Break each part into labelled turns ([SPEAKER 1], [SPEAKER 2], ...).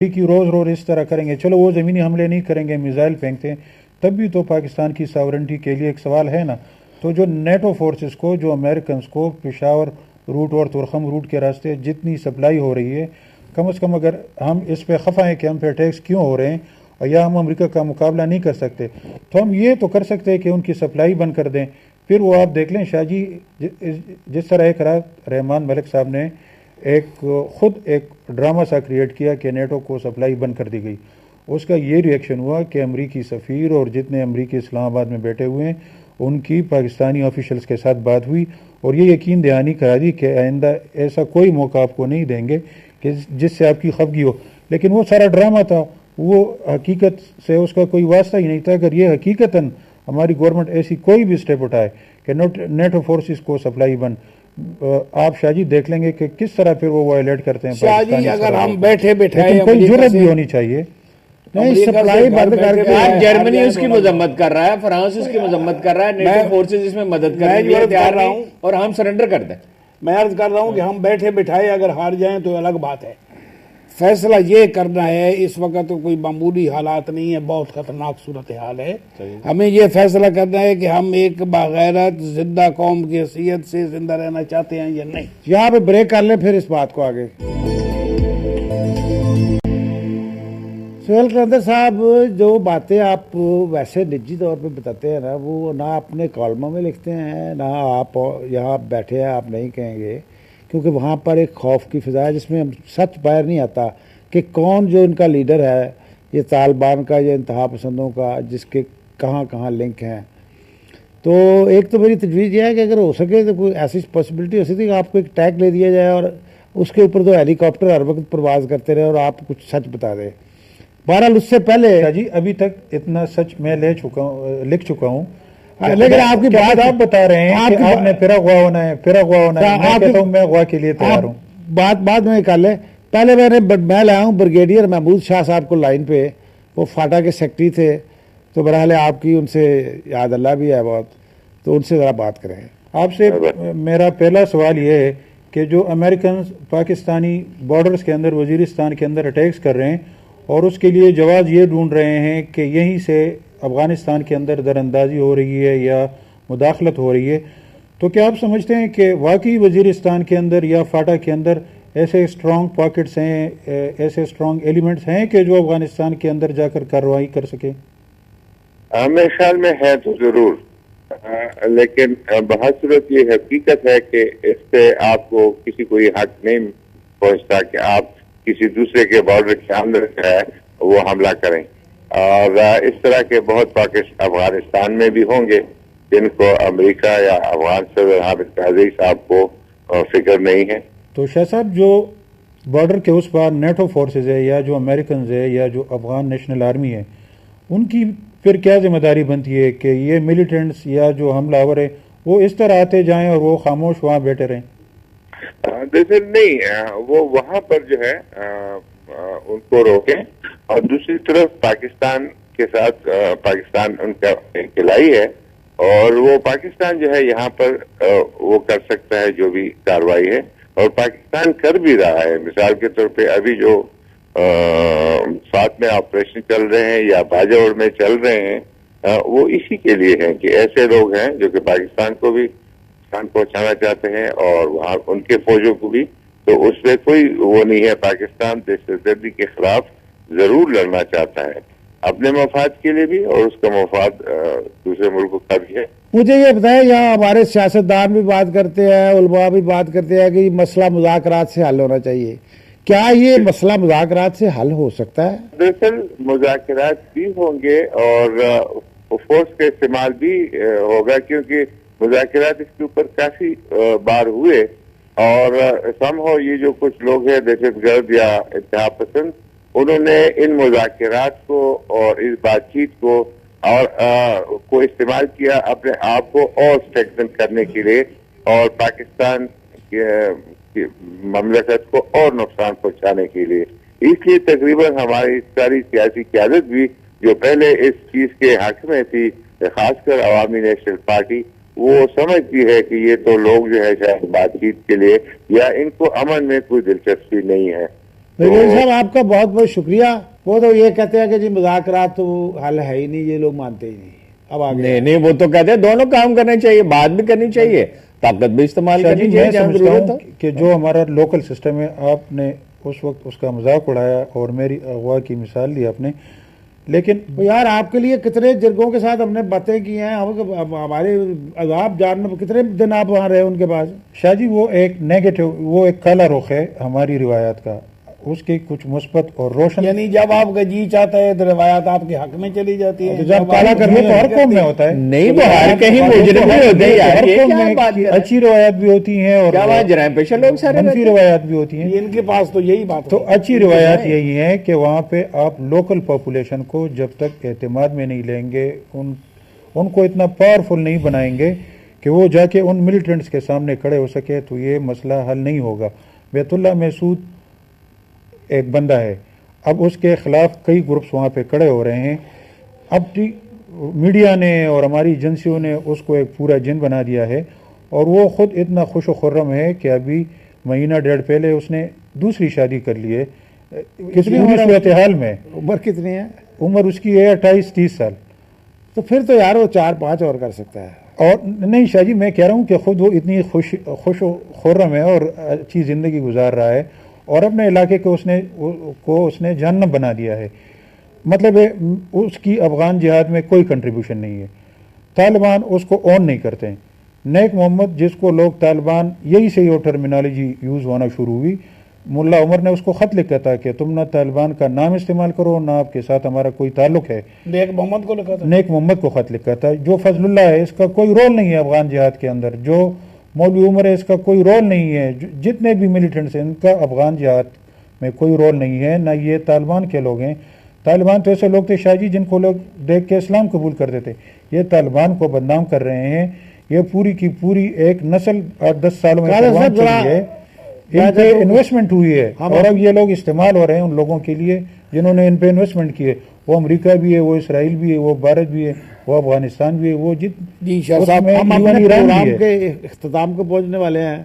[SPEAKER 1] کی روز روز اس طرح کریں گے، چلو وہ زمینی حملے نہیں کریں گے، میزائل پھینکتے ہیں، تب بھی تو پاکستان کی ساورنٹی کے لیے ایک سوال ہے نا۔ تو جو نیٹو فورسز کو، جو امریکنز کو پشاور روٹ اور تورخم روٹ کے راستے جتنی سپلائی ہو رہی ہے، کم از کم اگر ہم اس پہ خفا ہیں کہ ہم پہ ٹیکس کیوں ہو رہے ہیں اور یا ہم امریکہ کا مقابلہ نہیں کر سکتے، تو ہم یہ تو کر سکتے ہیں کہ ان کی سپلائی بند کر دیں۔ پھر وہ آپ دیکھ لیں شاہ جی، جس طرح ایک رات رحمان ملک صاحب نے خود ایک ڈرامہ سا کریٹ کیا کہ نیٹو کو سپلائی بند کر دی گئی، اس کا یہ ریئیکشن ہوا کہ امریکی سفیر اور جتنے امریکی اسلام آباد میں بیٹھے ہوئے ہیں ان کی پاکستانی آفیشلز کے ساتھ بات ہوئی اور یہ یقین دہانی کرا دی کہ آئندہ ایسا کوئی موقع آپ کو نہیں دیں گے کہ جس سے آپ کی خفگی ہو۔ لیکن وہ سارا ڈرامہ تھا، وہ حقیقت سے اس کا کوئی واسطہ ہی نہیں تھا۔ اگر یہ حقیقتاً ہماری گورنمنٹ ایسی کوئی بھی سٹیپ اٹھائے کہ نیٹو فورسز کو سپلائی بند، آپ شاہ جی دیکھ لیں گے کہ کس طرح پھر وہ وائلیٹ کرتے ہیں
[SPEAKER 2] شاہ جی۔ اگر ہم بیٹھے بیٹھائے
[SPEAKER 1] کوئی جرأت بھی ہونی چاہیے،
[SPEAKER 3] نہیں سپلائی بند کر کے آج جرمنی اس کی مذمت کر رہا ہے، فرانس اس کی مذمت کر رہا ہے، نیٹو فورسز اس میں مدد کرنے کے لیے تیار نہیں اور ہم سرنڈر کر دیں۔
[SPEAKER 2] میں عرض کر رہا ہوں کہ ہم بیٹھے بٹھائے اگر ہار جائیں تو الگ بات ہے، فیصلہ یہ کرنا ہے۔ اس وقت تو کوئی معمولی حالات نہیں ہے، بہت خطرناک صورتحال ہے۔ ہمیں یہ فیصلہ کرنا ہے کہ ہم ایک باغیرت زندہ قوم کی حیثیت سے زندہ رہنا چاہتے ہیں یا نہیں۔
[SPEAKER 4] یہاں پہ بریک کر لیں پھر اس بات کو آگے۔ سہیل قلندر صاحب، جو باتیں آپ ویسے نجی طور پہ بتاتے ہیں نا، وہ نہ اپنے کالموں میں لکھتے ہیں، نہ آپ یہاں بیٹھے ہیں آپ نہیں کہیں گے، کیونکہ وہاں پر ایک خوف کی فضا ہے جس میں سچ باہر نہیں آتا کہ کون جو ان کا لیڈر ہے، یہ طالبان کا یا انتہا پسندوں کا، جس کے کہاں کہاں لنک ہیں۔ تو ایک تو میری تجویز یہ ہے کہ اگر ہو سکے تو کوئی ایسی پاسبلٹی ہو سکتی کہ آپ کو ایک ٹیگ لے دیا جائے اور اس کے اوپر تو ہیلی کاپٹر ہر وقت پرواز کرتے رہے اور آپ کچھ سچ بتا دیں۔ بہرحال اس سے پہلے
[SPEAKER 1] جی ابھی تک اتنا سچ میں لکھ چکا ہوں،
[SPEAKER 4] لیکن آپ کی بات
[SPEAKER 1] آپ بتا رہے ہیں کہ آپ نے پھر اغوا ہونا ہے، پھر اغوا ہونا ہے، میں کہتا ہوں میں اغوا کے لیے تیار ہوں۔
[SPEAKER 4] بات میں کر لیں، پہلے میں لایا ہوں بریگیڈیئر محمود شاہ صاحب کو لائن پہ، وہ فاٹا کے سیکٹری تھے، تو بہرحال آپ کی ان سے یاد اللہ بھی ہے بہت، تو ان سے ذرا بات کریں۔
[SPEAKER 1] آپ سے میرا پہلا سوال یہ ہے کہ جو امریکنز پاکستانی بارڈرز کے اندر، وزیرستان کے اندر اٹیکس کر رہے ہیں اور اس کے لیے جواز یہ ڈھونڈ رہے ہیں کہ یہیں سے افغانستان کے اندر دراندازی ہو رہی ہے یا مداخلت ہو رہی ہے، تو کیا آپ سمجھتے ہیں کہ واقعی وزیرستان کے اندر یا فاٹا کے اندر ایسے اسٹرانگ پاکٹس ہیں، ایسے اسٹرانگ ایلیمنٹس ہیں کہ جو افغانستان کے اندر جا کر کارروائی کر سکیں؟
[SPEAKER 5] میرے خیال میں ہے تو ضرور، لیکن بہت صورت یہ حقیقت ہے کہ اس سے آپ کو کسی کو یہ حق نہیں پہنچتا کہ آپ کسی دوسرے کے بارڈر کے اندر جو ہے وہ حملہ کریں، اور اس طرح کے بہت پاکستان افغانستان میں بھی ہوں گے جن کو امریکہ یا افغان صدر حامد کرزئی صاحب کو فکر نہیں ہے۔
[SPEAKER 1] تو شاہ صاحب، جو بارڈر کے اس پار نیٹو فورسز ہے یا جو امریکنز ہے یا جو افغان نیشنل آرمی ہے، ان کی پھر کیا ذمہ داری بنتی ہے کہ یہ ملیٹنٹس یا جو حملہ آور ہے وہ اس طرح آتے جائیں اور وہ خاموش وہاں بیٹھے رہیں؟
[SPEAKER 5] دیکھیں نہیں، وہ وہاں پر جو ہے ان کو روکیں، اور دوسری طرف پاکستان کے ساتھ پاکستان ان کا کھلائی ہے، اور وہ پاکستان جو ہے یہاں پر وہ کر سکتا ہے جو بھی کارروائی ہے، اور پاکستان کر بھی رہا ہے۔ مثال کے طور پہ ابھی جو ساتھ میں آپریشن چل رہے ہیں یا باجوڑ میں چل رہے ہیں، وہ اسی کے لیے ہیں کہ ایسے لوگ ہیں جو کہ پاکستان کو بھی نقصان پہنچانا چاہتے ہیں اور وہاں ان کے فوجوں کو بھی، تو اس میں کوئی وہ نہیں ہے۔ پاکستان دہشت گردی کے خلاف ضرور لڑنا چاہتا ہے، اپنے مفاد کے لیے بھی اور اس کا مفاد دوسرے ملکوں کا بھی ہے۔
[SPEAKER 4] مجھے یہ بتائیں، یہاں ہمارے سیاستدان بھی بات کرتے ہیں، علماء بھی بات کرتے ہیں کہ یہ مسئلہ مذاکرات سے حل ہونا چاہیے، کیا یہ مسئلہ مذاکرات سے حل ہو سکتا ہے؟
[SPEAKER 5] دراصل مذاکرات بھی ہوں گے اور فورس کا استعمال بھی ہوگا، کیونکہ مذاکرات اس کے اوپر کافی بار ہوئے، اور سمہو یہ جو کچھ لوگ ہیں دہشت گرد یا انتہا پسند، انہوں نے ان مذاکرات کو اور اس بات چیت کو اور کو استعمال کیا اپنے آپ کو اور اسٹریکتھن کرنے کے لیے اور پاکستان کی مملکت کو اور نقصان پہنچانے کے لیے۔ اس لیے تقریباً ہماری ساری سیاسی قیادت بھی جو پہلے اس چیز کے حق میں تھی، خاص کر عوامی نیشنل پارٹی، وہ سمجھتی ہے کہ یہ تو لوگ جو ہے شاید بات چیت کے لیے، یا ان کو امن میں کوئی دلچسپی نہیں ہے۔
[SPEAKER 4] وزیر صاحب آپ کا بہت بہت شکریہ. وہ تو یہ کہتے ہیں کہ جی مذاکرات تو حل ہے ہی نہیں, یہ لوگ مانتے ہی نہیں. اب آگے
[SPEAKER 3] نہیں وہ تو کہتے ہیں دونوں کام کرنے چاہیے, بات بھی کرنی چاہیے, طاقت بھی استعمال کرنی
[SPEAKER 1] میں
[SPEAKER 3] چاہیے جہاں
[SPEAKER 1] سمجھتا
[SPEAKER 3] ضرورت
[SPEAKER 1] ہوں
[SPEAKER 3] ہو.
[SPEAKER 1] کہ جو ہمارا لوکل سسٹم ہے, آپ نے اس وقت اس کا مذاق اڑایا اور میری اغوا کی مثال دی آپ نے, لیکن
[SPEAKER 4] یار آپ کے لیے کتنے جرگوں کے ساتھ ہم نے باتیں کی ہیں, ہمارے عذاب جاننے کتنے دن آپ وہاں رہے ان کے پاس.
[SPEAKER 1] شاہ جی وہ ایک نیگیٹو, وہ ایک کالا رخ ہے ہماری روایات کا, اس کی کچھ مثبت اور روشن,
[SPEAKER 2] یعنی جب آپ کا جی چاہتا ہے تو روایات آپ کے حق میں چلی جاتی ہے.
[SPEAKER 1] جب کالا کرنے تو ہر قوم میں ہوتا ہے.
[SPEAKER 3] نہیں وہ ہر کہیں مجرم بھی ہوتے ہیں یار,
[SPEAKER 1] ہر
[SPEAKER 3] یہ
[SPEAKER 1] قوم
[SPEAKER 3] کیا
[SPEAKER 1] میں
[SPEAKER 3] بات کر رہے ہیں؟
[SPEAKER 1] اچھی روایات بھی ہوتی ہیں اور
[SPEAKER 3] کیا وہاں جرائم پیشہ لوگ سارے
[SPEAKER 1] منفی روایات بھی ہوتی ہیں.
[SPEAKER 2] ان کے پاس تو یہی بات
[SPEAKER 1] تو اچھی روایات یہی ہے کہ وہاں پہ آپ لوکل پاپولیشن کو جب تک اعتماد میں نہیں لیں گے, ان کو اتنا پاورفل نہیں بنائیں گے کہ وہ جا کے ان ملیٹنٹس کے سامنے کھڑے ہو سکے, تو یہ مسئلہ حل نہیں ہوگا. بیت اللہ محسود ایک بندہ ہے, اب اس کے خلاف کئی گروپس وہاں پہ کھڑے ہو رہے ہیں. اب میڈیا نے اور ہماری ایجنسیوں نے اس کو ایک پورا جن بنا دیا ہے, اور وہ خود اتنا خوش و خرم ہے کہ ابھی مہینہ ڈیڑھ پہلے اس نے دوسری شادی کر لی ہے. کتنی صورتحال میں
[SPEAKER 4] عمر کتنی ہے؟
[SPEAKER 1] عمر اس کی ہے 28-30 سال.
[SPEAKER 4] تو پھر تو یار وہ 4-5 اور کر سکتا ہے.
[SPEAKER 1] اور نہیں شاہ جی, میں کہہ رہا ہوں کہ خود وہ اتنی خوش و خرم ہے اور اچھی زندگی گزار رہا ہے, اور اپنے علاقے کو اس نے جہنم بنا دیا ہے. مطلب ہے اس کی افغان جہاد میں کوئی کنٹریبیوشن نہیں ہے. طالبان اس کو اون نہیں کرتے ہیں. نیک محمد جس کو لوگ طالبان, یہی سے یہ ٹرمینالوجی یوز ہونا شروع ہوئی, ملا عمر نے اس کو خط لکھا تھا کہ تم نہ طالبان کا نام استعمال کرو, نہ آپ کے ساتھ ہمارا کوئی تعلق ہے.
[SPEAKER 2] نیک محمد کو لکھا تھا,
[SPEAKER 1] نیک محمد کو خط لکھا تھا. جو فضل اللہ ہے اس کا کوئی رول نہیں ہے افغان جہاد کے اندر, جو مولوی عمر ہے اس کا کوئی رول نہیں ہے, جتنے بھی ملیٹنٹس ہیں ان کا افغان جہاد میں کوئی رول نہیں ہے, نہ یہ طالبان کے لوگ ہیں. طالبان تو ایسے لوگ تھے شاہ جی جن کو لوگ دیکھ کے اسلام قبول کرتے تھے. یہ طالبان کو بدنام کر رہے ہیں. یہ پوری کی پوری ایک نسل 8-10 سالوں میں قربان چلی ہے, ان پہ انویسٹمنٹ ہوئی ہے, اور اب یہ لوگ استعمال ہو رہے ہیں ان لوگوں کے لیے جنہوں نے ان پہ انویسٹمنٹ کی ہے. وہ امریکہ بھی ہے, وہ اسرائیل بھی ہے, وہ بھارت بھی ہے, وہ افغانستان بھی ہے, وہ
[SPEAKER 2] جی شاہ صاحب
[SPEAKER 4] ہم اپنے پروگرام کے اختتام کو پہنچنے والے ہیں,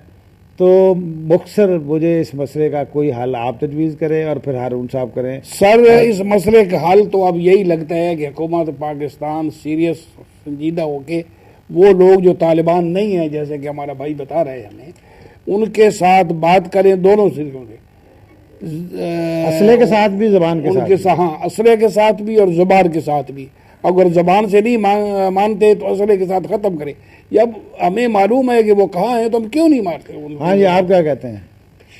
[SPEAKER 4] تو مختصر مجھے اس مسئلے کا کوئی حل آپ تجویز کریں اور پھر ہارون صاحب کریں.
[SPEAKER 2] سر اس مسئلے کا حل تو اب یہی لگتا ہے کہ حکومت پاکستان سیریس سنجیدہ ہو کے وہ لوگ جو طالبان نہیں ہیں, جیسے کہ ہمارا بھائی بتا رہے ہیں ہمیں, ان کے ساتھ بات کریں, دونوں سروں سے,
[SPEAKER 4] اسلحے کے ساتھ بھی زبان کے ساتھ.
[SPEAKER 2] ہاں اسلحے کے ساتھ بھی اور زبان کے ساتھ بھی. اگر زبان سے نہیں مانتے تو اسلحے کے ساتھ ختم کریں. جب ہمیں معلوم ہے کہ وہ کہاں ہیں تو ہم کیوں نہیں مارتے.
[SPEAKER 4] ہاں جی, آپ کیا کہتے ہیں؟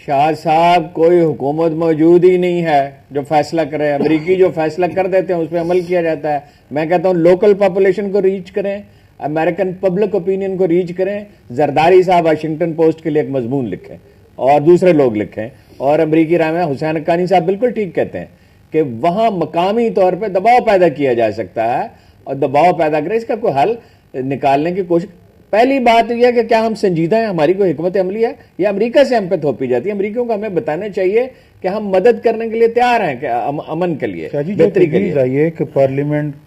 [SPEAKER 3] شاہ صاحب کوئی حکومت موجود ہی نہیں ہے جو فیصلہ کرے. امریکی جو فیصلہ کر دیتے ہیں اس پہ عمل کیا جاتا ہے. میں کہتا ہوں لوکل پاپولیشن کو ریچ کریں, امریکن پبلک اوپینین کو ریچ کریں. زرداری صاحب واشنگٹن پوسٹ کے لیے ایک مضمون لکھیں اور دوسرے لوگ لکھیں, اور امریکی رائے میں حسین حقانی صاحب بالکل ٹھیک کہتے ہیں کہ وہاں مقامی طور پہ دباؤ پیدا کیا جا سکتا ہے, اور دباؤ پیدا کرے اس کا کوئی حل نکالنے کی کوشش. پہلی بات یہ ہے کہ کیا ہم سنجیدہ ہیں, ہماری کوئی حکمت عملی ہے, یا امریکہ سے ہم پہ تھوپی جاتی ہے. امریکیوں کو ہمیں بتانا چاہیے کہ ہم مدد کرنے کے لیے تیار ہیں, کہ امن کے لیے, بہتری کے لیے.
[SPEAKER 1] چاہیے کہ پارلیمنٹ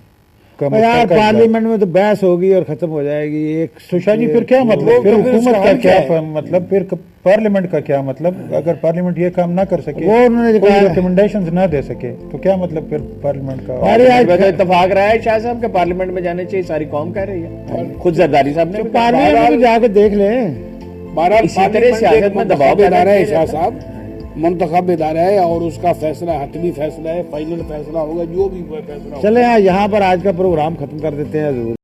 [SPEAKER 4] یار پارلیمنٹ میں تو بحث ہوگی اور ختم ہو جائے گی. ایک
[SPEAKER 1] شاہ جی پھر کیا مطلب, پھر حکومت کا کیا مطلب, پھر پارلیمنٹ کا کیا مطلب؟ اگر پارلیمنٹ یہ کام نہ کر سکے,
[SPEAKER 4] وہ انہوں نے
[SPEAKER 1] ریکمنڈیشنز نہ دے سکے, تو کیا مطلب پھر پارلیمنٹ کا؟
[SPEAKER 3] اتفاق رہا ہے شاہ صاحب کہ پارلیمنٹ میں جانے چاہیے, ساری قوم کہہ رہی ہے, خود زرداری صاحب نے
[SPEAKER 4] پارلیمنٹ میں جا کے دیکھ لیں.
[SPEAKER 3] اسی طرح سیاست میں دباؤ پیدا
[SPEAKER 2] ہے. شاہ صاحب منتخب ادارہ ہے اور اس کا فیصلہ حتمی فیصلہ ہے, فائنل فیصلہ ہوگا جو بھی فیصلہ.
[SPEAKER 4] چلیں یہاں پر آج کا پروگرام ختم کر دیتے ہیں. ضرور